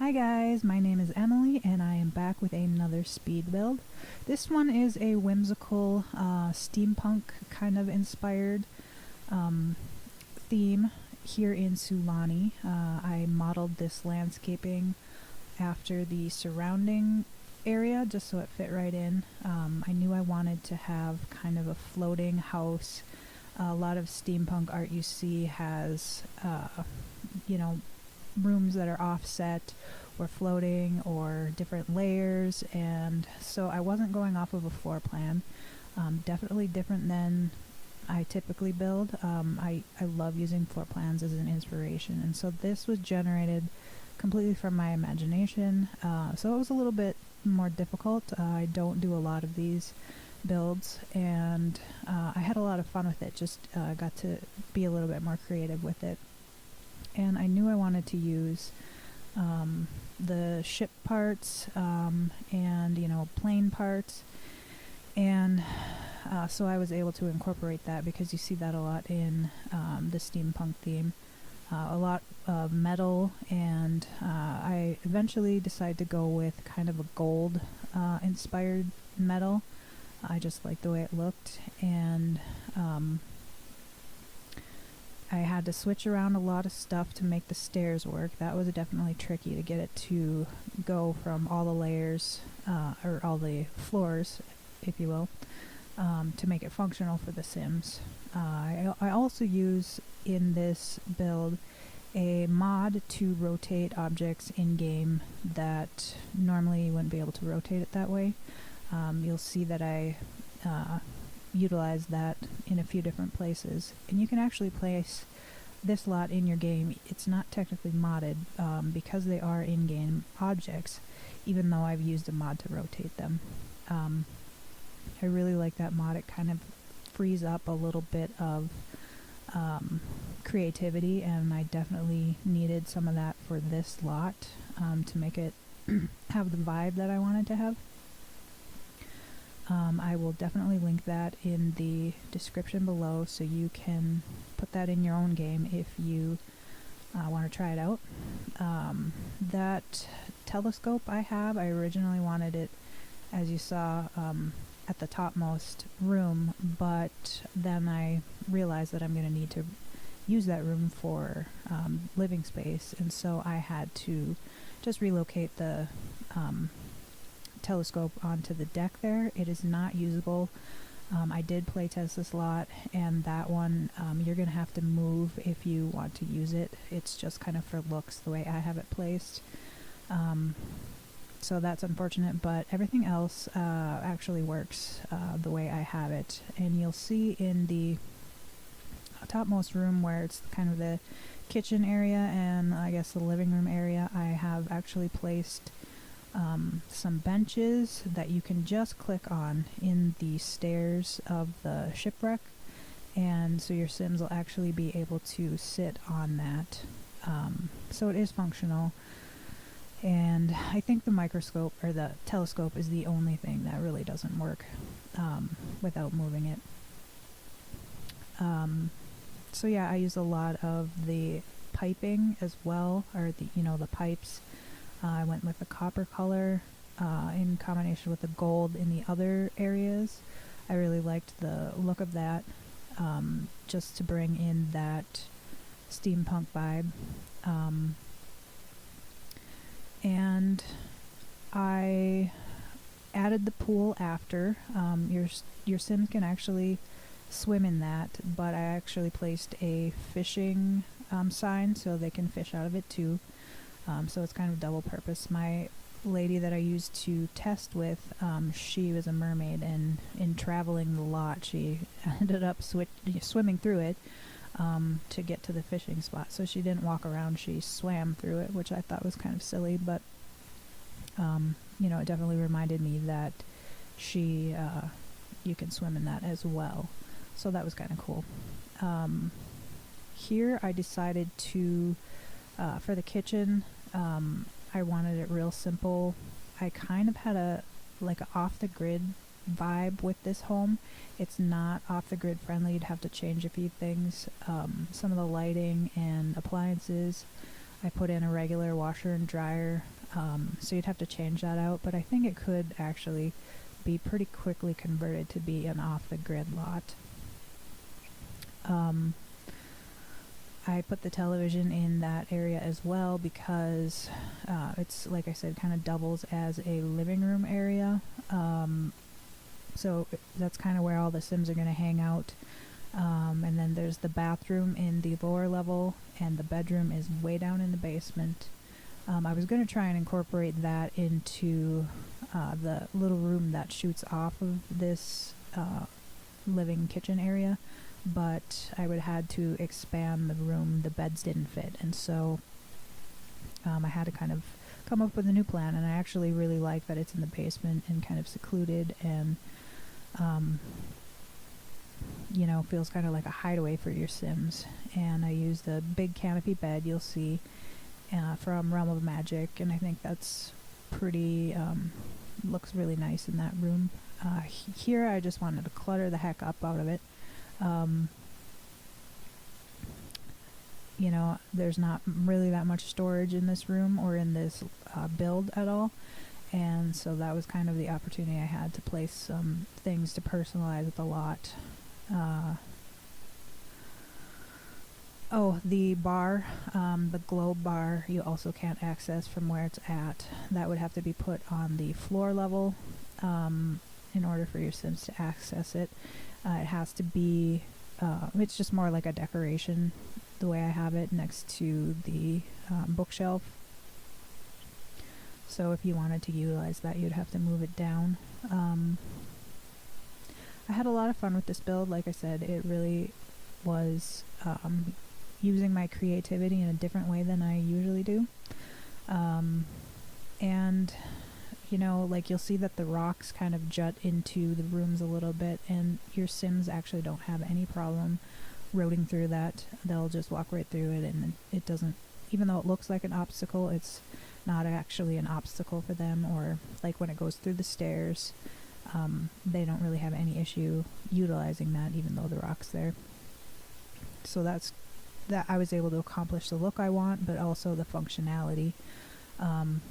Hi guys, my name is Emily and I am back with another speed build. This one is a whimsical steampunk kind of inspired theme here in Sulani. I modeled this landscaping after the surrounding area just so it fit right in. I knew I wanted to have kind of a floating house. A lot of steampunk art you see has, rooms that are offset or floating or different layers, and so I wasn't going off of a floor plan. Definitely different than I typically build. I love using floor plans as an inspiration, and so this was generated completely from my imagination, so it was a little bit more difficult. I don't do a lot of these builds, and I had a lot of fun with it. Just got to be a little bit more creative with it. And I knew I wanted to use the ship parts and plane parts, and so I was able to incorporate that because you see that a lot in the steampunk theme. A lot of metal, and I eventually decided to go with kind of a gold inspired metal. I just liked the way it looked, and I had to switch around a lot of stuff to make the stairs work. That was definitely tricky to get it to go from all the layers, or all the floors, if you will, to make it functional for the Sims. I also use in this build a mod to rotate objects in-game that normally you wouldn't be able to rotate it that way. You'll see that I utilize that in a few different places, and you can actually place this lot in your game. It's not technically modded because they are in-game objects, even though I've used a mod to rotate them. I really like that mod. It kind of frees up a little bit of creativity, and I definitely needed some of that for this lot to make it have the vibe that I wanted to have. I will definitely link that in the description below so you can put that in your own game if you want to try it out. That telescope I have, I originally wanted it, as you saw, at the topmost room, but then I realized that I'm going to need to use that room for living space, and so I had to just relocate the telescope onto the deck there. It is not usable. I did play test this lot, and that one you're gonna have to move if you want to use it. It's just kind of for looks the way I have it placed, so that's unfortunate, but everything else actually works the way I have it. And you'll see in the topmost room where it's kind of the kitchen area and I guess the living room area, I have actually placed some benches that you can just click on in the stairs of the shipwreck, and so your Sims will actually be able to sit on that. So it is functional, and I think the microscope or the telescope is the only thing that really doesn't work without moving it. So yeah, I use a lot of the piping as well, or the pipes. I went with the copper color in combination with the gold in the other areas. I really liked the look of that, just to bring in that steampunk vibe. And I added the pool after. Your Sims can actually swim in that, but I actually placed a fishing sign so they can fish out of it too. So it's kind of double purpose. My lady that I used to test with, she was a mermaid, and in traveling the lot, she ended up swimming through it to get to the fishing spot. So she didn't walk around, she swam through it, which I thought was kind of silly, but it definitely reminded me that you can swim in that as well. So that was kind of cool. Here I decided to, for the kitchen, I wanted it real simple. I kind of had a off-the-grid vibe with this home. It's not off-the-grid friendly. You'd have to change a few things. Some of the lighting and appliances, I put in a regular washer and dryer. So you'd have to change that out, but I think it could actually be pretty quickly converted to be an off-the-grid lot. I put the television in that area as well because it's, like I said, kind of doubles as a living room area. So that's kind of where all the Sims are going to hang out. And then there's the bathroom in the lower level, and the bedroom is way down in the basement. I was going to try and incorporate that into the little room that shoots off of this living kitchen area, but I would have had to expand the room. The beds didn't fit, and so I had to kind of come up with a new plan, and I actually really like that it's in the basement and kind of secluded, and you know, feels kind of like a hideaway for your Sims. And I used a big canopy bed you'll see from Realm of Magic, and I think that's pretty looks really nice in that room. Here I just wanted to clutter the heck up out of it. You know, there's not really that much storage in this room or in this build at all, and so that was kind of the opportunity I had to place some things to personalize the lot. Oh, the bar, the globe bar, you also can't access from where it's at. That would have to be put on the floor level in order for your Sims to access it. It has to be, it's just more like a decoration, the way I have it next to the bookshelf. So if you wanted to utilize that, you'd have to move it down. I had a lot of fun with this build. Like I said, it really was using my creativity in a different way than I usually do. And you know, like you'll see that the rocks kind of jut into the rooms a little bit, and your Sims actually don't have any problem roading through that. They'll just walk right through it, and it doesn't, even though it looks like an obstacle, it's not actually an obstacle for them. Or like when it goes through the stairs, they don't really have any issue utilizing that, even though the rock's there. So that's that. I was able to accomplish the look I want, but also the functionality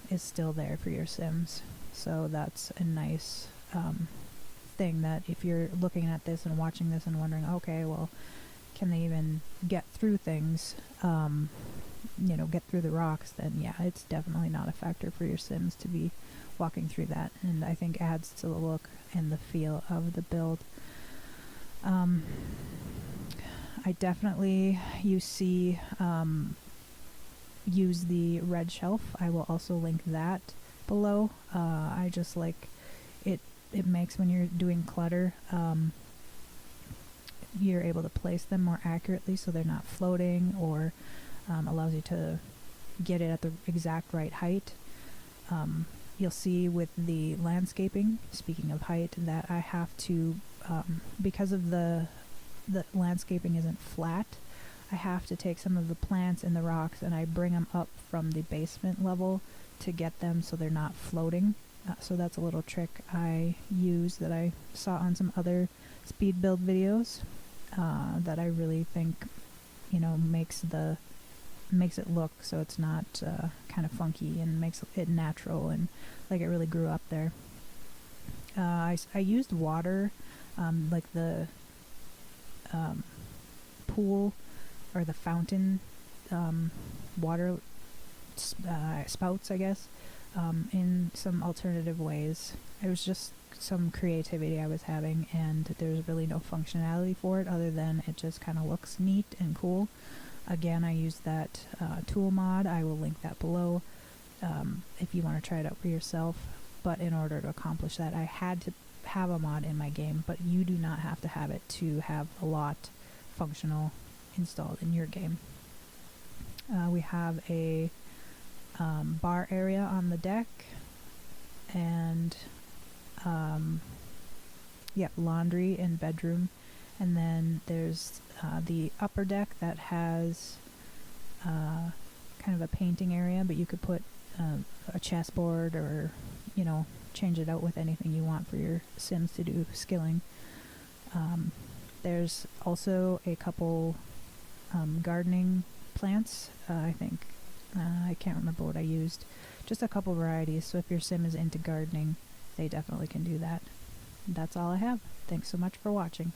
is still there for your Sims. So that's a nice thing, that if you're looking at this and watching this and wondering, okay, well, can they even get through things, you know, get through the rocks, then yeah, it's definitely not a factor for your Sims to be walking through that, and I think adds to the look and the feel of the build. I definitely, you see, use the red shelf. I will also link that below. I just like it. It makes, when you're doing clutter, you're able to place them more accurately so they're not floating, or allows you to get it at the exact right height. You'll see with the landscaping, speaking of height, that I have to, because of the landscaping isn't flat, I have to take some of the plants and the rocks and I bring them up from the basement level to get them so they're not floating. So that's a little trick I use that I saw on some other speed build videos that I really think, you know, makes it look so it's not kind of funky, and makes it natural and like it really grew up there. I used water, like the pool or the fountain water spouts, I guess, in some alternative ways. It was just some creativity I was having, and there's really no functionality for it other than it just kind of looks neat and cool. Again, I used that tool mod. I will link that below if you want to try it out for yourself. But in order to accomplish that, I had to have a mod in my game, but you do not have to have it to have a lot functional installed in your game. We have a bar area on the deck, and laundry and bedroom, and then there's the upper deck that has kind of a painting area, but you could put a chessboard, or you know, change it out with anything you want for your Sims to do skilling. There's also a couple gardening plants. I think I can't remember what I used just a couple varieties. So if your sim is into gardening, they definitely can do that. That's all I have. Thanks so much for watching.